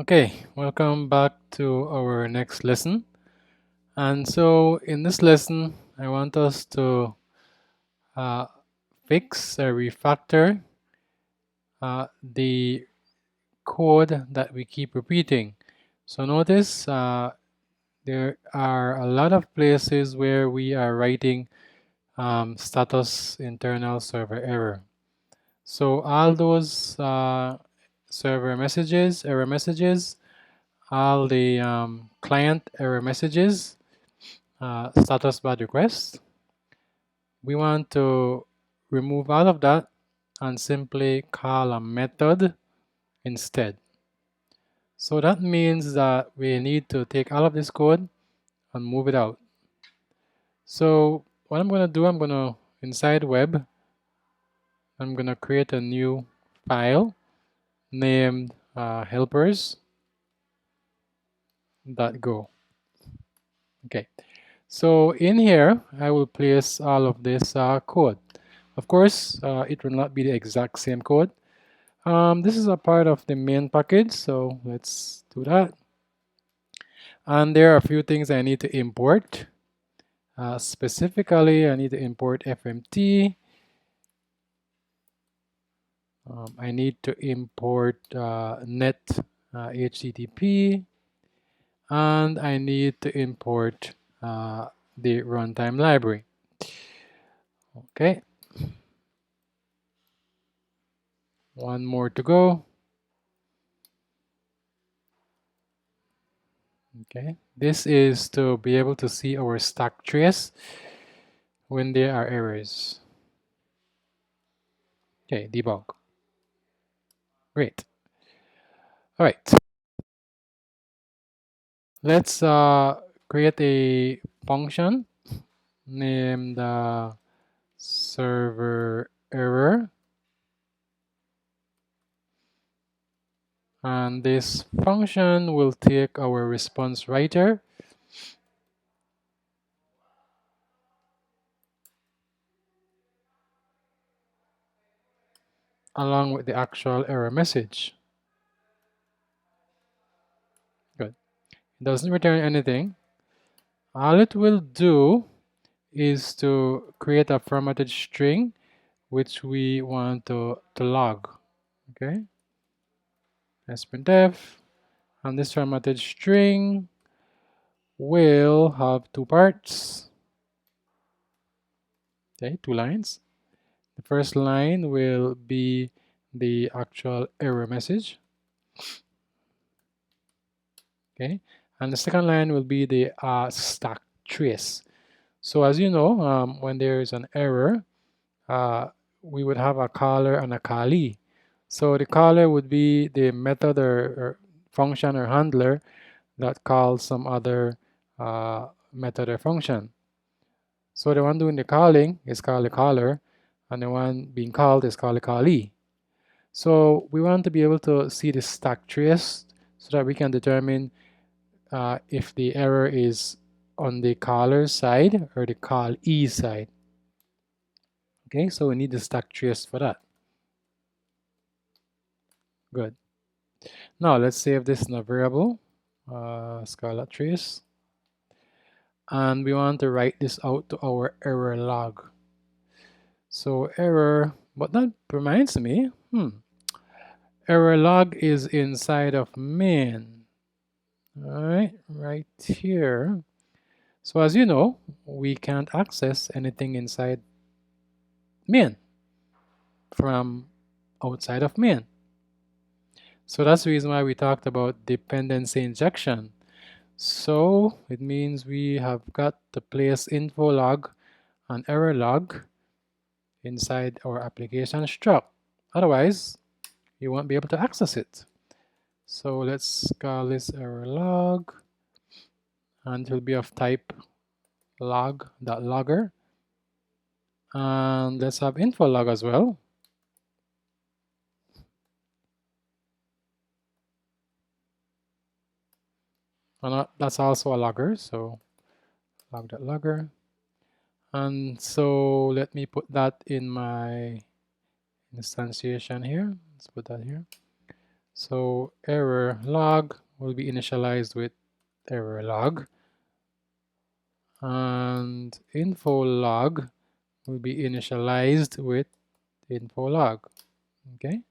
Okay, welcome back to our next lesson. And so in this lesson, I want us to fix or refactor the code that we keep repeating. So notice there are a lot of places where we are writing status internal server error. So all those server messages, error messages, all the client error messages, status bad request. We want to remove all of that and simply call a method instead. So that means that we need to take all of this code and move it out. So what I'm going to do, inside web, I'm going to create a new file named helpers.go. Okay. So in here, I will place all of this code. Of course, it will not be the exact same code. This is a part of the main package, so let's do that. And there are a few things I need to import. Specifically, I need to import FMT. I need to import net HTTP. And I need to import the runtime library. Okay. One more to go. Okay. This is to be able to see our stack trace when there are errors. Okay, debug. Great. All right. Let's create a function named server error. And this function will take our response writer along with the actual error message. Good. It doesn't return anything. All it will do is to create a formatted string which we want to log. Okay. printf, and this formatted string will have two parts. Okay, 2 lines. The first line will be the actual error message. Okay, and the second line will be the stack trace. So as you know, when there is an error, we would have a caller and a callee. So the caller would be the method or function or handler that calls some other method or function. So the one doing the calling is called the caller, and the one being called is called the callee. So we want to be able to see the stack trace so that we can determine if the error is on the caller side or the callee side. Okay, so we need the stack trace for that. Good. Now let's save this in a variable, scarlet trace. And we want to write this out to our error log. So error, but that reminds me, error log is inside of main. All right here. So as you know, we can't access anything inside main from outside of main. So that's the reason why we talked about dependency injection. So it means we have got to place info log and error log inside our application struct. Otherwise, you won't be able to access it. So let's call this error log, and it will be of type log.logger. And let's have info log as well. And that's also a logger, so log.logger. And so let me put that in my instantiation here. Let's put that here. So error log will be initialized with error log, and info log will be initialized with info log. Okay,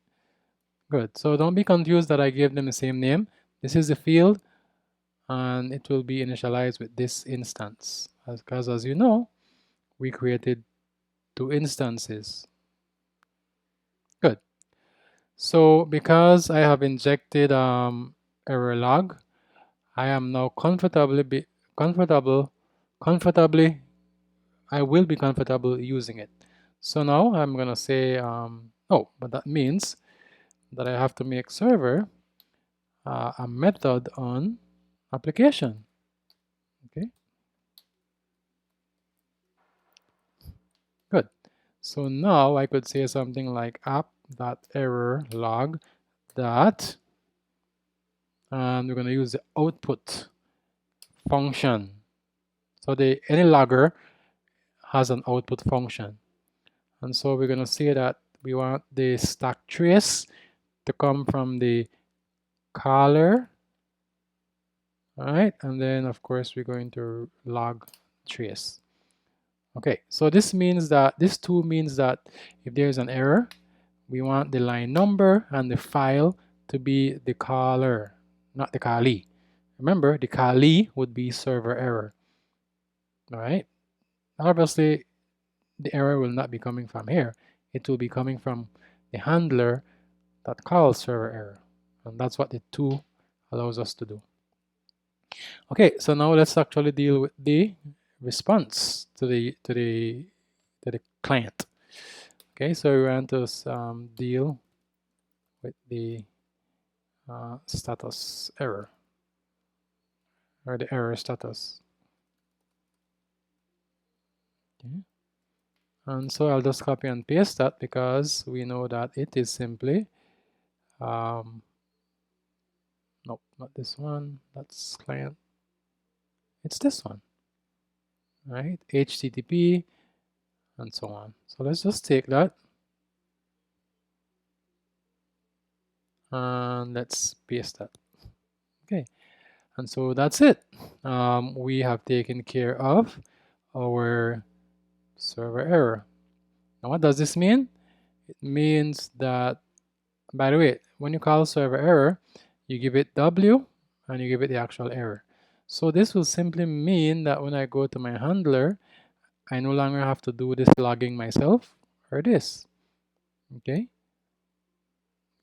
good. So don't be confused that I gave them the same name. This is the field, and it will be initialized with this instance, because as you know, we created 2 instances. Good. So because I have injected error log, I am now comfortably I will be comfortable using it. So now I'm gonna say oh, but that means that I have to make server a method on application. Okay, good. So now I could say something like app.error log that, and we're gonna use the output function. So any logger has an output function. And so we're going to say that we want the stack trace to come from the caller. All right. And then, of course, we're going to log trace. Okay. So this means that this too means that if there's an error, we want the line number and the file to be the caller, not the callee. Remember, the callee would be server error. All right. Obviously, the error will not be coming from here. It will be coming from the handler that calls server error. And that's what the to allows us to do. Okay, so now let's actually deal with the response to the client. Okay, so we want to deal with the status error, or the error status. Okay. And so I'll just copy and paste that because we know that it is simply nope, not this one, that's client, it's this one, right? HTTP and so on. So let's just take that and let's paste that. Okay, and so that's it. We have taken care of our server error. Now what does this mean? It means that, by the way, when you call server error, you give it W and you give it the actual error. So this will simply mean that when I go to my handler, I no longer have to do this logging myself or this. Okay,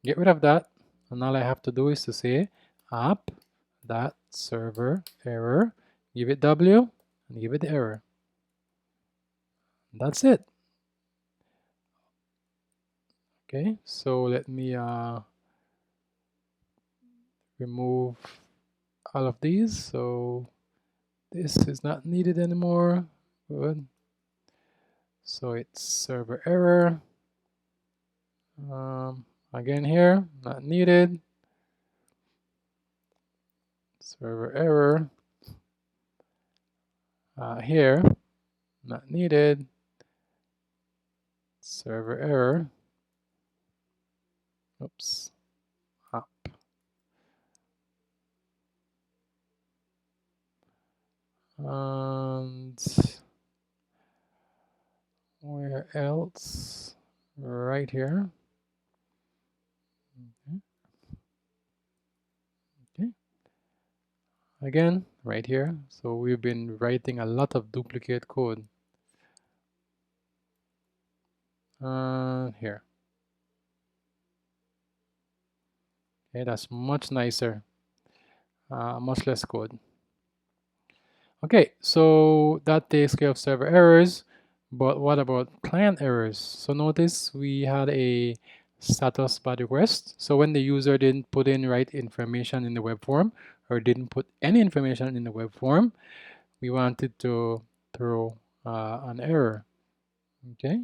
get rid of that, and all I have to do is to say app.server error, give it W and give it the error. That's it. Okay, so let me remove all of these. So this is not needed anymore. Good. So it's server error. Again here, not needed. Server error. Here, not needed. Server error. Oops. Up. And where else? Right here. Okay. Again, right here. So we've been writing a lot of duplicate code. Here. Okay, that's much nicer. Much less code. Okay, so that takes care of server errors, but what about client errors? So notice we had a status body request. So when the user didn't put in right information in the web form or didn't put any information in the web form, we wanted to throw an error. Okay.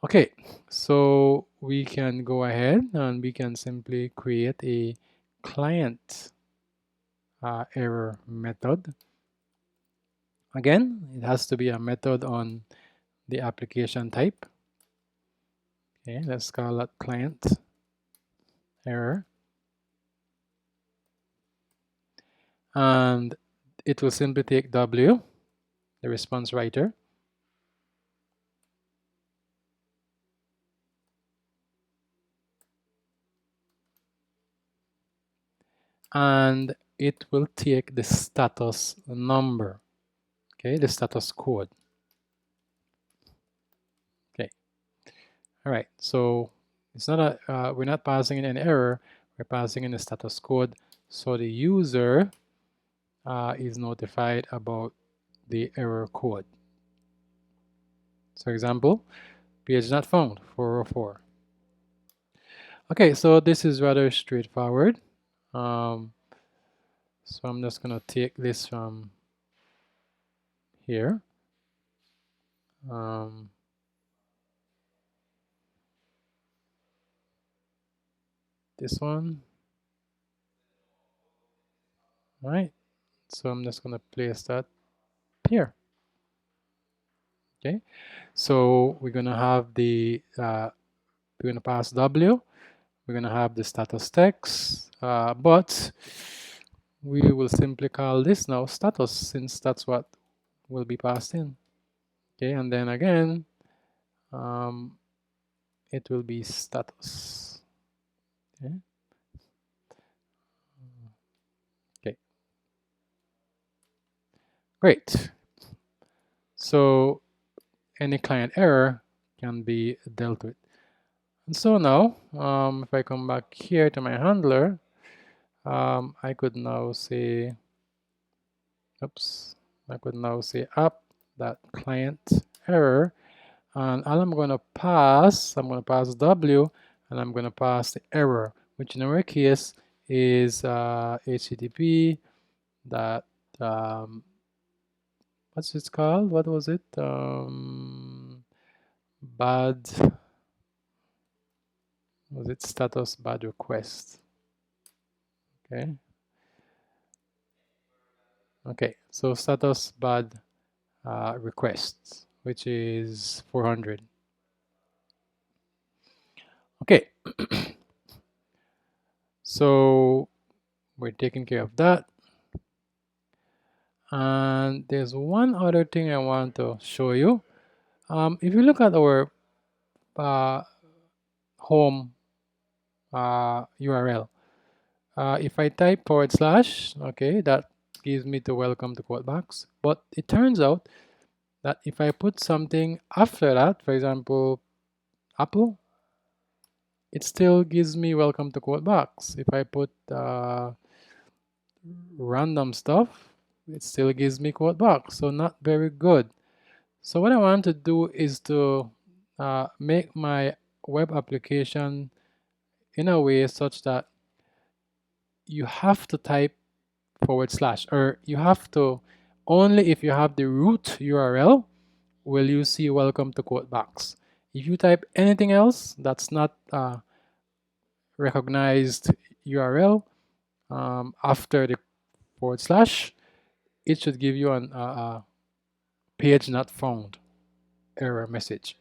Okay, so we can go ahead and we can simply create a client error method. Again, it has to be a method on the application type. Okay, let's call that client error, and it will simply take W, the response writer, and it will take the status number, okay, the status code. Okay, all right, so it's not we're not passing in an error, we're passing in the status code, so the user is notified about the error code. So example, page not found, 404. Okay, so this is rather straightforward. So I'm just gonna take this from here. This one. All right, so I'm just gonna place that here. Okay, so we're gonna have the we're gonna pass W, we're gonna have the status text, but we will simply call this now status, since that's what will be passed in. Okay, and then again it will be status. Okay. Okay, great. So any client error can be dealt with. And so now, if I come back here to my handler, I could now say, oops, I could now say app.client error, and all I'm going to pass W, and I'm going to pass the error, which in our case is HTTP that what's it called? What was it? Bad. Was it status bad request? Okay. Okay, so status bad requests, which is 400. Okay, so we're taking care of that. And there's one other thing I want to show you. If you look at our home URL, if I type /, okay, that gives me the welcome to quote box. But it turns out that if I put something after that, for example, Apple, it still gives me welcome to quote box. If I put random stuff, it still gives me quote box. So not very good. So what I want to do is to make my web application in a way such that you have to type /, or you have to, only if you have the root URL will you see welcome to quote box. If you type anything else that's not recognized URL after the /, it should give you an page not found error message.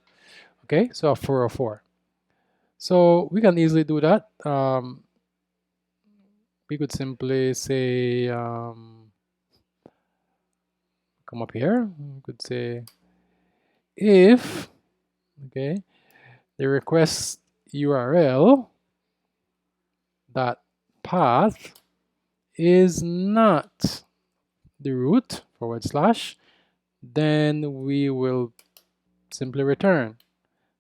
Okay, so a 404. So we can easily do that. We could simply say, come up here, we could say if, okay, the request URL that path is not the root /, then we will simply return.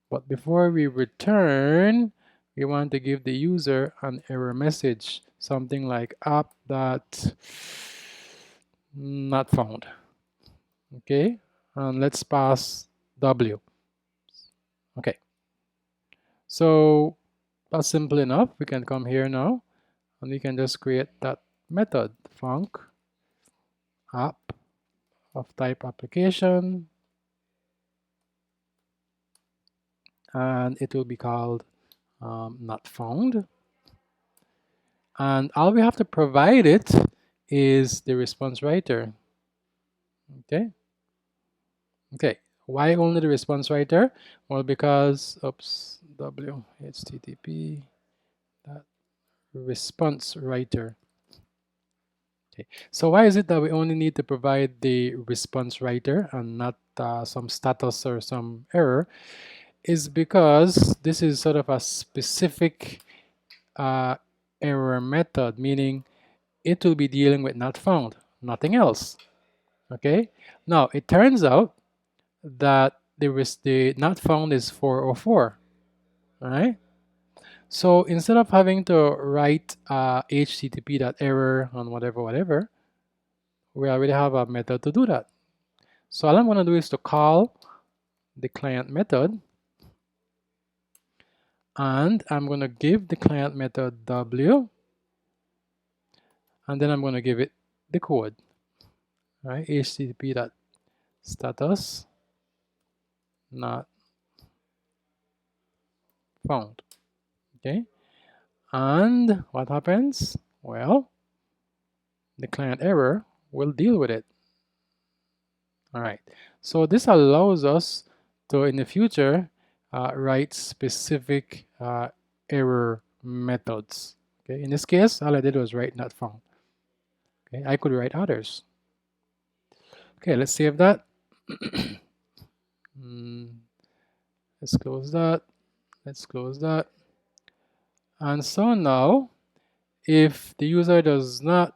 But before we return, we want to give the user an error message, something like app that not found. Okay, and let's pass W. Okay, so that's simple enough. We can come here now and we can just create that method func app of type application, and it will be called not found. And all we have to provide it is the response writer. Okay. Okay. Why only the response writer? Well, because, oops, W, HTTP, that response writer. Okay. So why is it that we only need to provide the response writer and not some status or some error? Is because this is sort of a specific error method, meaning it will be dealing with not found, nothing else. Okay. Now it turns out that the not found is 404. All right. So instead of having to write http.error on whatever, we already have a method to do that. So all I'm going to do is to call the client method, and I'm going to give the client method w, and then I'm going to give it the code, right? http.status not found. Okay, and what happens? Well, the client error will deal with it. All right, so this allows us to, in the future, write specific error methods. Okay, in this case, all I did was write not found. Okay, I could write others. Okay, let's save that. Let's close that. Let's close that. And so now, if the user does not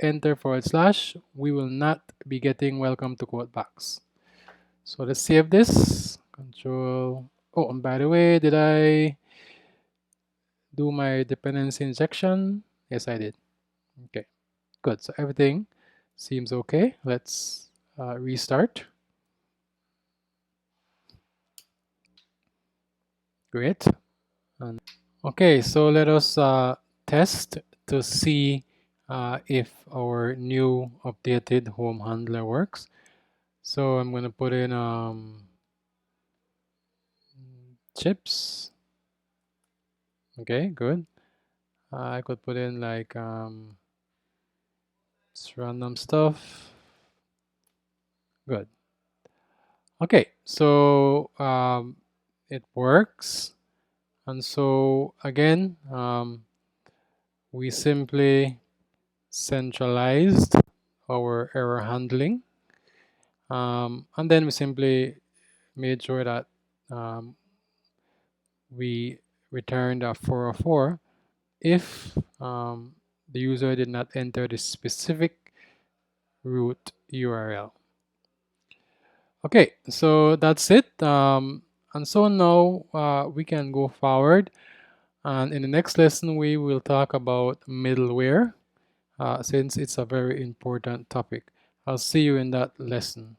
enter /, we will not be getting welcome to quote box. So let's save this. Control. Oh, and by the way, did I do my dependency injection? Yes, I did. Okay, good. So everything seems okay. Let's restart. Great. And okay, so let us test to see if our new updated home handler works. So I'm going to put in chips. Okay, good. I could put in like just random stuff. Good. Okay, so it works. And so again, we simply centralized our error handling. And then we simply made sure that we returned a 404 if the user did not enter the specific root URL. Okay, so that's it. And so now we can go forward. And in the next lesson, we will talk about middleware since it's a very important topic. I'll see you in that lesson.